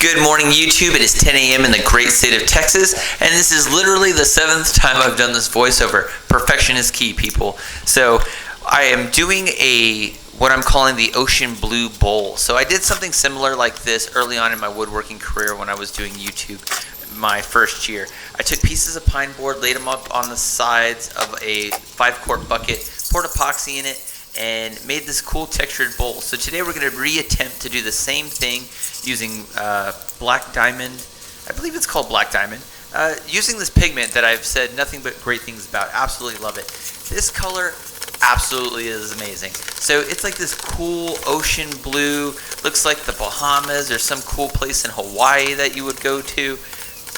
Good morning, YouTube. It is 10 a.m. in the great state of Texas, and this is literally the 7th time I've done this voiceover. Perfection is key, people. So I am doing what I'm calling the ocean blue bowl. So I did something similar like this early on in my woodworking career when I was doing YouTube my first year. I took pieces of pine board, laid them up on the sides of a 5-quart bucket, poured epoxy in it, and made this cool textured bowl. So today we're going to re-attempt to do the same thing using black diamond. I believe it's called black diamond. Using this pigment that I've said nothing but great things about. Absolutely love it. This color absolutely is amazing. So it's like this cool ocean blue. Looks like the Bahamas or some cool place in Hawaii that you would go to.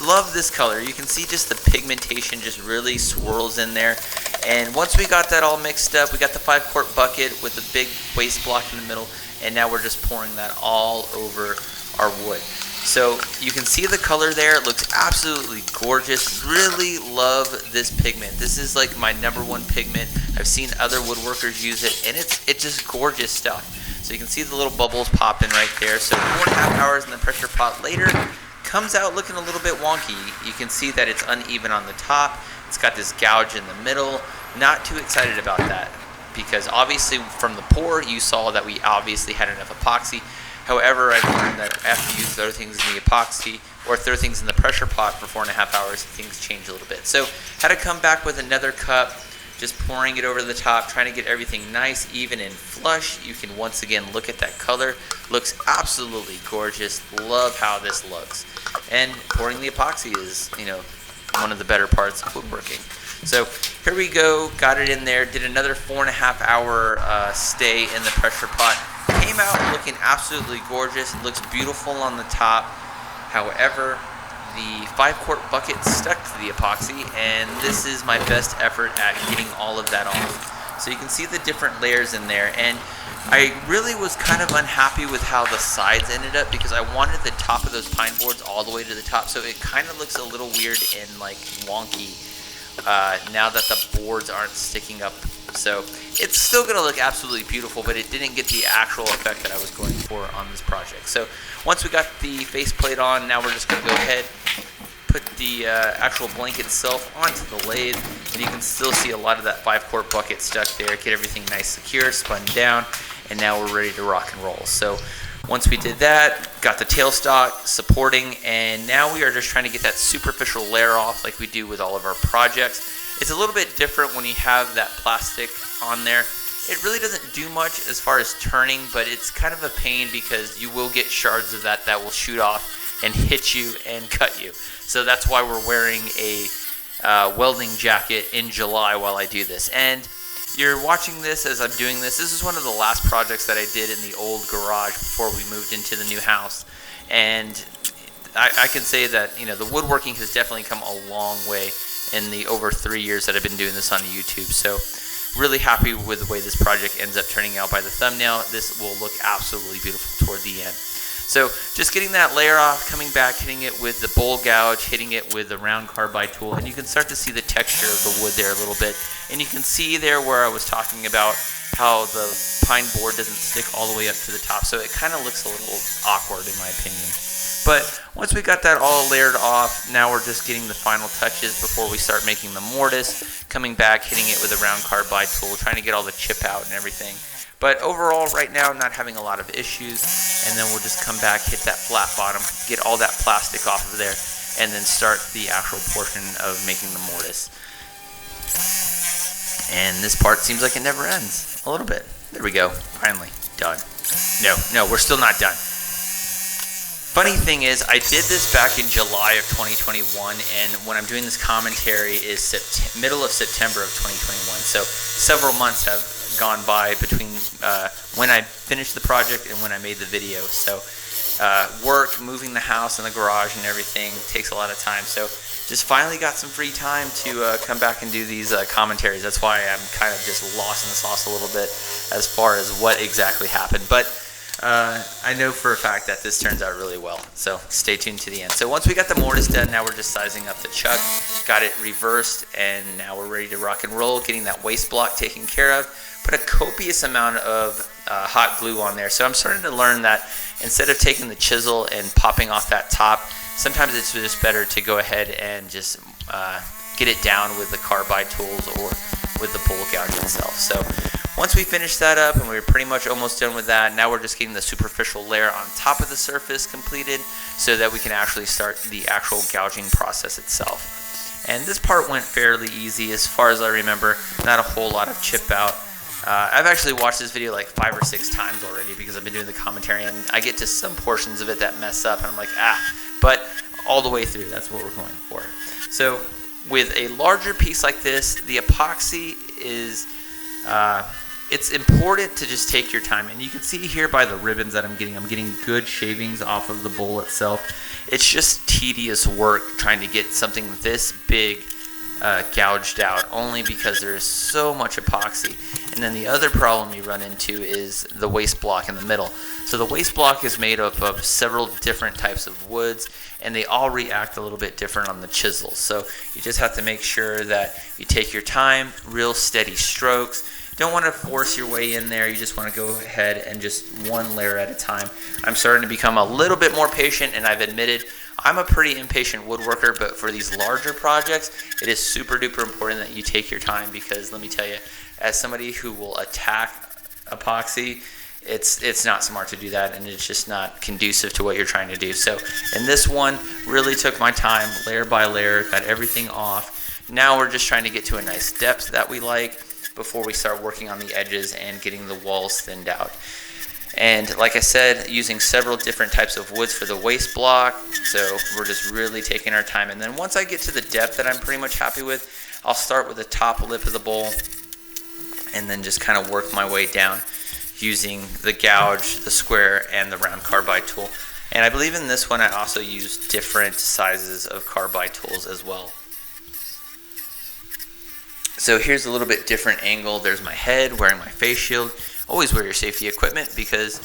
Love this color. You can see just the pigmentation just really swirls in there. And once we got that all mixed up, we got the 5-quart bucket with the big waste block in the middle, and now we're just pouring that all over our wood. So you can see the color there. It looks absolutely gorgeous. Really love this pigment. This is like my #1 pigment. I've seen other woodworkers use it, and it's just gorgeous stuff. So you can see the little bubbles popping right there. So 4.5 hours in the pressure pot later, comes out looking a little bit wonky. You can see that it's uneven on the top. It's got this gouge in the middle. Not too excited about that because obviously from the pour you saw that we obviously had enough epoxy. However, I've learned that after you throw things in the epoxy or throw things in the pressure pot for 4.5 hours, things change a little bit. So had to come back with another cup, just pouring it over the top, trying to get everything nice, even, and flush. You can once again look at that color. Looks absolutely gorgeous. Love how this looks. And pouring the epoxy is, one of the better parts of woodworking. So here we go. Got it in there. Did another 4.5 hour stay in the pressure pot. Came out looking absolutely gorgeous. It looks beautiful on the top. However, the 5-quart bucket stuck to the epoxy, and this is my best effort at getting all of that off. So you can see the different layers in there, and I really was kind of unhappy with how the sides ended up because I wanted the top of those pine boards all the way to the top, so it kind of looks a little weird and like wonky now that the boards aren't sticking up. So it's still going to look absolutely beautiful, but it didn't get the actual effect that I was going for on this project. So once we got the faceplate on, now we're just going to go ahead, put the actual blanket itself onto the lathe, and you can still see a lot of that 5-quart bucket stuck there. Get everything nice, secure, spun down, and now we're ready to rock and roll. So once we did that, got the tailstock supporting, and now we are just trying to get that superficial layer off like we do with all of our projects. It's a little bit different when you have that plastic on there. It really doesn't do much as far as turning, but it's kind of a pain because you will get shards of that will shoot off and hit you and cut you. So that's why we're wearing a welding jacket in July while I do this. And you're watching this as I'm doing this. This is one of the last projects that I did in the old garage before we moved into the new house. And I can say that the woodworking has definitely come a long way in the over 3 years that I've been doing this on YouTube. So really happy with the way this project ends up turning out by the thumbnail. This will look absolutely beautiful toward the end. So just getting that layer off, coming back, hitting it with the bowl gouge, hitting it with the round carbide tool, and you can start to see the texture of the wood there a little bit. And you can see there where I was talking about how the pine board doesn't stick all the way up to the top. So it kind of looks a little awkward in my opinion. But once we got that all layered off, now we're just getting the final touches before we start making the mortise, coming back, hitting it with a round carbide tool, trying to get all the chip out and everything. But overall, right now, not having a lot of issues, and then we'll just come back, hit that flat bottom, get all that plastic off of there, and then start the actual portion of making the mortise. And this part seems like it never ends. A little bit. There we go. Finally. Done. No, we're still not done. Funny thing is, I did this back in July of 2021, and when I'm doing this commentary is middle of September of 2021. So several months have gone by between when I finished the project and when I made the video. So work, moving the house and the garage and everything takes a lot of time. So just finally got some free time to come back and do these commentaries. That's why I'm kind of just lost in the sauce a little bit as far as what exactly happened. But I know for a fact that this turns out really well, so stay tuned to the end. So once we got the mortise done, now we're just sizing up the chuck, got it reversed, and now we're ready to rock and roll, getting that waste block taken care of. Put a copious amount of hot glue on there. So I'm starting to learn that instead of taking the chisel and popping off that top, sometimes it's just better to go ahead and just get it down with the carbide tools or with the bowl gouge itself. So once we finish that up and we're pretty much almost done with that, now we're just getting the superficial layer on top of the surface completed so that we can actually start the actual gouging process itself. And this part went fairly easy as far as I remember, not a whole lot of chip out. I've actually watched this video like 5 or 6 times already because I've been doing the commentary, and I get to some portions of it that mess up and I'm like, but all the way through, that's what we're going for. So with a larger piece like this, the epoxy is, it's important to just take your time. And you can see here by the ribbons that I'm getting good shavings off of the bowl itself. It's just tedious work trying to get something this big gouged out, only because there's so much epoxy. And then the other problem you run into is the waste block in the middle. So the waste block is made up of several different types of woods, and they all react a little bit different on the chisel. So you just have to make sure that you take your time, real steady strokes. Don't want to force your way in there. You just want to go ahead and just one layer at a time. I'm starting to become a little bit more patient, and I've admitted I'm a pretty impatient woodworker, but for these larger projects, it is super duper important that you take your time, because let me tell you, as somebody who will attack epoxy, it's not smart to do that, and it's just not conducive to what you're trying to do. So in this one, really took my time, layer by layer, got everything off. Now we're just trying to get to a nice depth that we like before we start working on the edges and getting the walls thinned out. And like I said, using several different types of woods for the waste block, so we're just really taking our time. And then once I get to the depth that I'm pretty much happy with, I'll start with the top lip of the bowl and then just kind of work my way down using the gouge, the square, and the round carbide tool. And I believe in this one I also used different sizes of carbide tools as well. So here's a little bit different angle. There's my head wearing my face shield. Always wear your safety equipment, because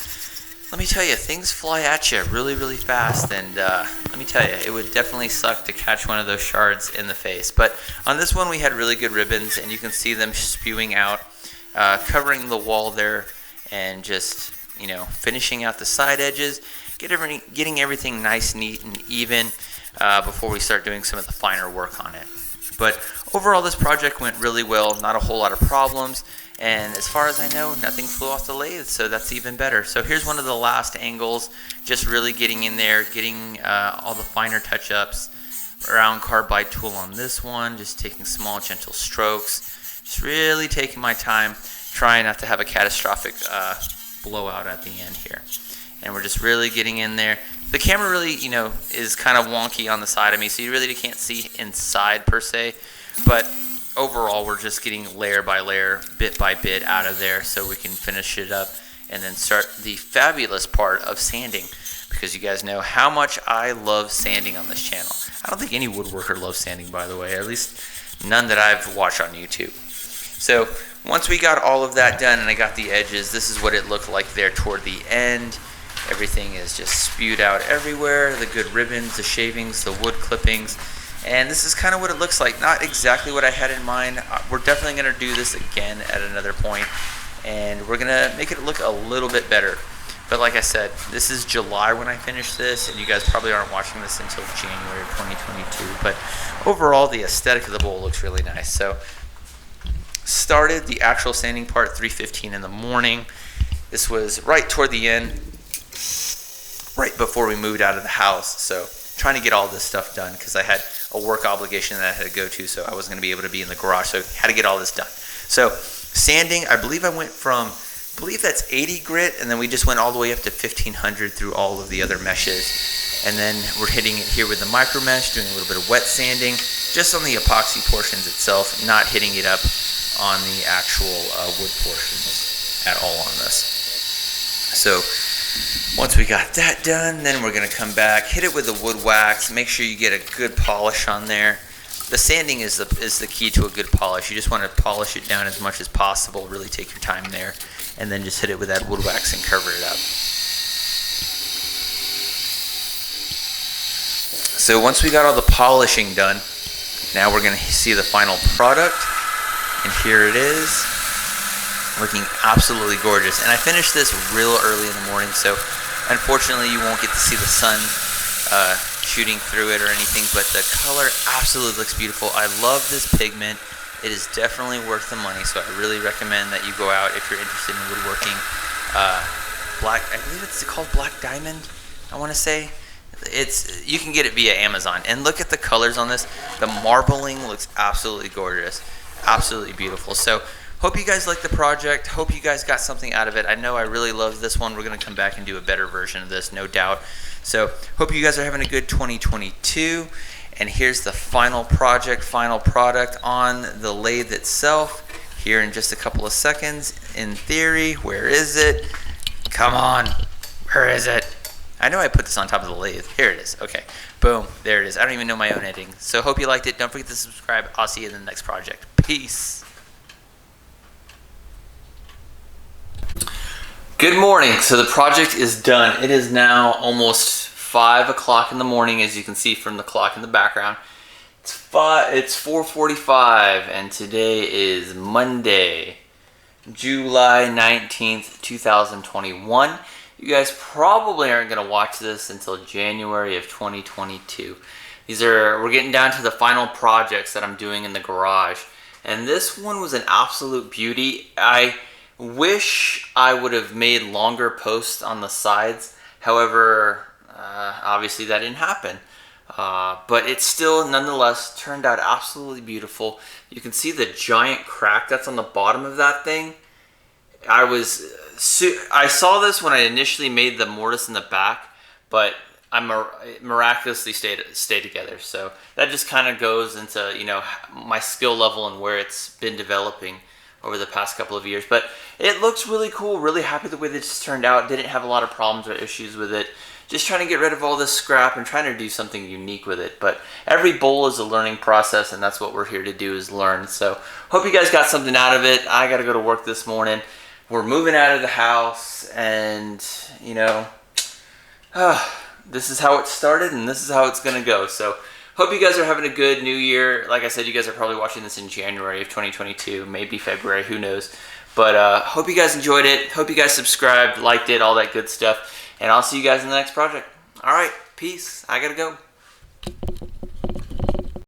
let me tell you, things fly at you really, really fast. And let me tell you, it would definitely suck to catch one of those shards in the face. But on this one, we had really good ribbons, and you can see them spewing out, covering the wall there, and just, you know, finishing out the side edges, getting everything nice, neat, and even before we start doing some of the finer work on it. But overall, this project went really well, not a whole lot of problems, and as far as I know, nothing flew off the lathe, so that's even better. So here's one of the last angles, just really getting in there, getting all the finer touch-ups, round carbide tool on this one, just taking small, gentle strokes, just really taking my time, trying not to have a catastrophic blowout at the end here. And we're just really getting in there. The camera really, you know, is kind of wonky on the side of me, so you really can't see inside per se. But overall, we're just getting layer by layer, bit by bit out of there so we can finish it up and then start the fabulous part of sanding, because you guys know how much I love sanding on this channel. I don't think any woodworker loves sanding, by the way, at least none that I've watched on YouTube. So once we got all of that done and I got the edges, this is what it looked like there toward the end. Everything is just spewed out everywhere, the good ribbons, the shavings, the wood clippings, and this is kind of what it looks like. Not exactly what I had in mind. We're definitely going to do this again at another point, and we're going to make it look a little bit better. But like I said, this is July when I finish this, and you guys probably aren't watching this until January of 2022. But overall, the aesthetic of the bowl looks really nice. So started the actual sanding part 3:15 in the morning. This was right toward the end, right before we moved out of the house. So trying to get all this stuff done because I had a work obligation that I had to go to, so I wasn't going to be able to be in the garage, so I had to get all this done. So sanding, I believe I went from, I believe that's 80 grit, and then we just went all the way up to 1500 through all of the other meshes. And then we're hitting it here with the micro mesh, doing a little bit of wet sanding, just on the epoxy portions itself, not hitting it up on the actual wood portions at all on this. So once we got that done, then we're going to come back, hit it with the wood wax, make sure you get a good polish on there. The sanding is the key to a good polish. You just want to polish it down as much as possible, really take your time there, and then just hit it with that wood wax and cover it up. So once we got all the polishing done, now we're going to see the final product. And here it is, looking absolutely gorgeous. And I finished this real early in the morning, so unfortunately you won't get to see the sun shooting through it or anything, but the color absolutely looks beautiful. I love this pigment. It is definitely worth the money, so I really recommend that you go out if you're interested in woodworking. Black, I believe it's called Black Diamond, I want to say. You can get it via Amazon, and look at the colors on this. The marbling looks absolutely gorgeous, absolutely beautiful. So hope you guys like the project. Hope you guys got something out of it. I know I really love this one. We're going to come back and do a better version of this, no doubt. So hope you guys are having a good 2022. And here's the final project, final product on the lathe itself here in just a couple of seconds. In theory, where is it? Come on, where is it? I know I put this on top of the lathe. Here it is. Okay, boom, there it is. I don't even know my own editing. So hope you liked it. Don't forget to subscribe. I'll see you in the next project. Peace. Good morning. So the project is done. It is now almost 5 o'clock in the morning, as you can see from the clock in the background. It's 4:45, and today is Monday, July 19th, 2021. You guys probably aren't going to watch this until January of 2022. We're getting down to the final projects that I'm doing in the garage. And this one was an absolute beauty. I wish I would have made longer posts on the sides. However, obviously that didn't happen. But it still nonetheless turned out absolutely beautiful. You can see the giant crack that's on the bottom of that thing. I saw this when I initially made the mortise in the back, but I miraculously stayed together. So that just kind of goes into, you know, my skill level and where it's been developing over the past couple of years. But it looks really cool. Really happy the way this turned out. Didn't have a lot of problems or issues with it. Just trying to get rid of all this scrap and trying to do something unique with it. But every bowl is a learning process, and that's what we're here to do, is learn. So hope you guys got something out of it. I got to go to work this morning. We're moving out of the house, and you know, this is how it started, and this is how it's going to go. So hope you guys are having a good new year. Like I said, you guys are probably watching this in January of 2022, maybe February, who knows. But hope you guys enjoyed it. Hope you guys subscribed, liked it, all that good stuff. And I'll see you guys in the next project. All right, peace. I got to go.